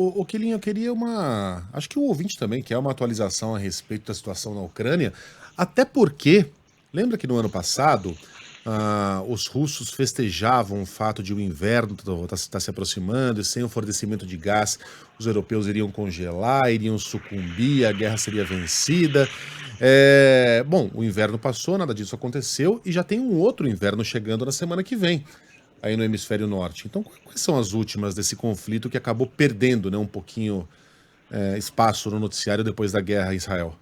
Ô, Quilinho, eu queria uma. Acho que o ouvinte também quer uma atualização a respeito da situação na Ucrânia, até porque, lembra que no ano passado, os russos festejavam o fato de o inverno estar se aproximando e sem o fornecimento de gás, os europeus iriam congelar, iriam sucumbir, a guerra seria vencida. Bom, o inverno passou, nada disso aconteceu, e já tem um outro inverno chegando na semana que vem aí no hemisfério norte. Então, quais são as últimas desse conflito que acabou perdendo, né, um pouquinho espaço no noticiário depois da guerra em Israel?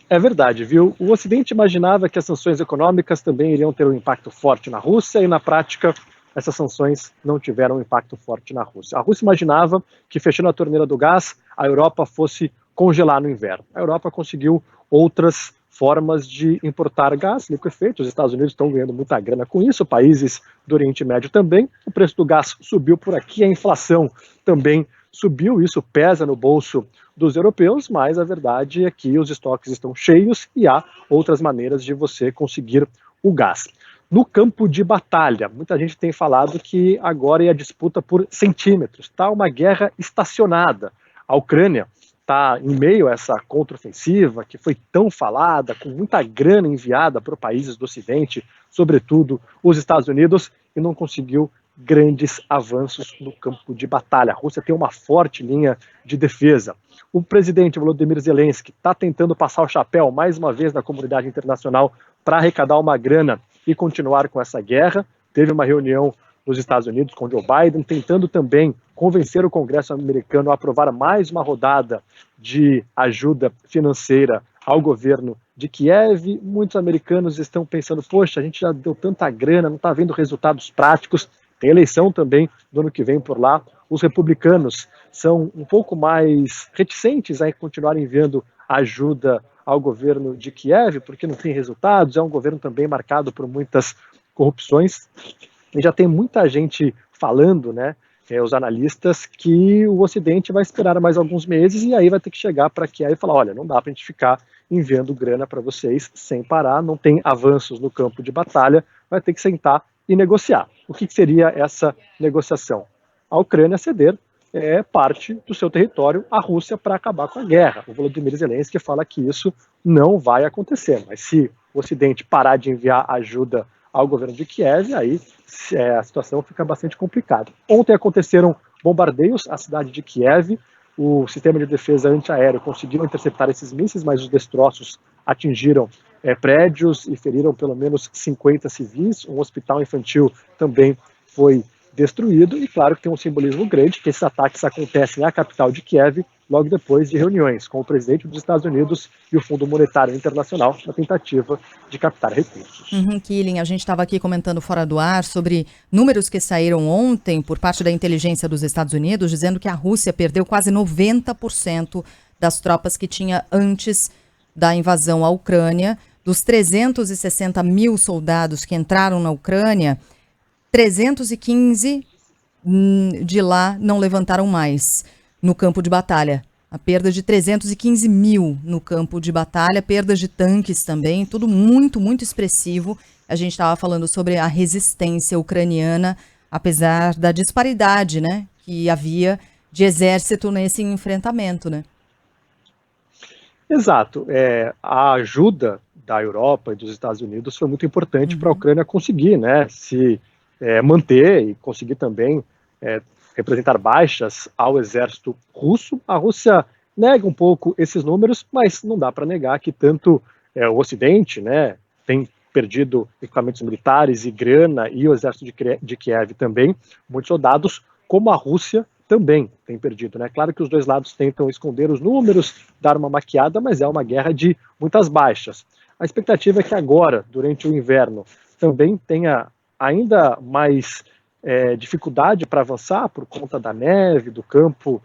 É verdade, viu? O Ocidente imaginava que as sanções econômicas também iriam ter um impacto forte na Rússia e, na prática, essas sanções não tiveram um impacto forte na Rússia. A Rússia imaginava que, fechando a torneira do gás, a Europa fosse congelar no inverno. A Europa conseguiu outras formas de importar gás liquefeito. Os Estados Unidos estão ganhando muita grana com isso, países do Oriente Médio também. O preço do gás subiu por aqui, a inflação também subiu, isso pesa no bolso dos europeus, mas a verdade é que os estoques estão cheios e há outras maneiras de você conseguir o gás. No campo de batalha, muita gente tem falado que agora é a disputa por centímetros, está uma guerra estacionada. A Ucrânia está em meio a essa contraofensiva que foi tão falada, com muita grana enviada para países do Ocidente, sobretudo os Estados Unidos, e não conseguiu grandes avanços no campo de batalha. A Rússia tem uma forte linha de defesa. O presidente Volodymyr Zelensky está tentando passar o chapéu mais uma vez na comunidade internacional para arrecadar uma grana e continuar com essa guerra. Teve uma reunião nos Estados Unidos com Joe Biden, tentando também convencer o Congresso americano a aprovar mais uma rodada de ajuda financeira ao governo de Kiev. Muitos americanos estão pensando, poxa, a gente já deu tanta grana, não está vendo resultados práticos. Tem eleição também do ano que vem por lá. Os republicanos são um pouco mais reticentes a continuar enviando ajuda ao governo de Kiev, porque não tem resultados, é um governo também marcado por muitas corrupções. E já tem muita gente falando, né, os analistas, que o Ocidente vai esperar mais alguns meses e aí vai ter que chegar para Kiev e falar, olha, não dá para a gente ficar enviando grana para vocês sem parar, não tem avanços no campo de batalha, vai ter que sentar e negociar. O que seria essa negociação? A Ucrânia ceder parte do seu território à Rússia para acabar com a guerra. O Volodymyr Zelensky fala que isso não vai acontecer, mas se o Ocidente parar de enviar ajuda ao governo de Kiev, aí a situação fica bastante complicada. Ontem aconteceram bombardeios à cidade de Kiev, o sistema de defesa antiaéreo conseguiu interceptar esses mísseis, mas os destroços atingiram prédios e feriram pelo menos 50 civis. Um hospital infantil também foi destruído, e claro que tem um simbolismo grande, que esses ataques acontecem na capital de Kiev, logo depois de reuniões com o presidente dos Estados Unidos e o Fundo Monetário Internacional, na tentativa de captar recursos. Killing, a gente estava aqui comentando fora do ar sobre números que saíram ontem por parte da inteligência dos Estados Unidos, dizendo que a Rússia perdeu quase 90% das tropas que tinha antes da invasão à Ucrânia. Dos 360 mil soldados que entraram na Ucrânia, 315 de lá não levantaram mais no campo de batalha. A perda de 315 mil no campo de batalha, perdas de tanques também, tudo muito, muito expressivo. A gente estava falando sobre a resistência ucraniana, apesar da disparidade, né, que havia de exército nesse enfrentamento, né? Exato. A ajuda da Europa e dos Estados Unidos foi muito importante para a Ucrânia conseguir, né, se manter e conseguir também representar baixas ao exército russo. A Rússia nega um pouco esses números, mas não dá para negar que tanto o Ocidente, né, tem perdido equipamentos militares e grana, e o exército de Kiev também, muitos soldados, como a Rússia também tem perdido, né? Claro que os dois lados tentam esconder os números, dar uma maquiada, mas é uma guerra de muitas baixas. A expectativa é que agora, durante o inverno, também tenha ainda mais dificuldade para avançar por conta da neve, do campo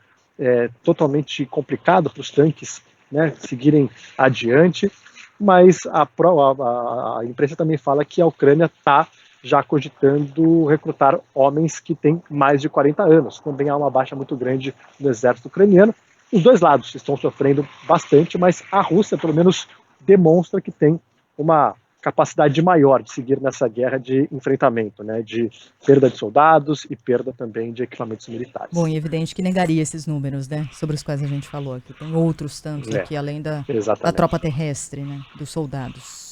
totalmente complicado para os tanques, né, seguirem adiante, mas a imprensa também fala que a Ucrânia está já cogitando recrutar homens que têm mais de 40 anos. Também há uma baixa muito grande no exército ucraniano. Os dois lados estão sofrendo bastante, mas a Rússia, pelo menos, demonstra que tem uma capacidade maior de seguir nessa guerra de enfrentamento, né, de perda de soldados e perda também de equipamentos militares. Bom, e evidente que negaria esses números, né, sobre os quais a gente falou aqui. Tem outros tantos aqui, além da tropa terrestre, né, dos soldados.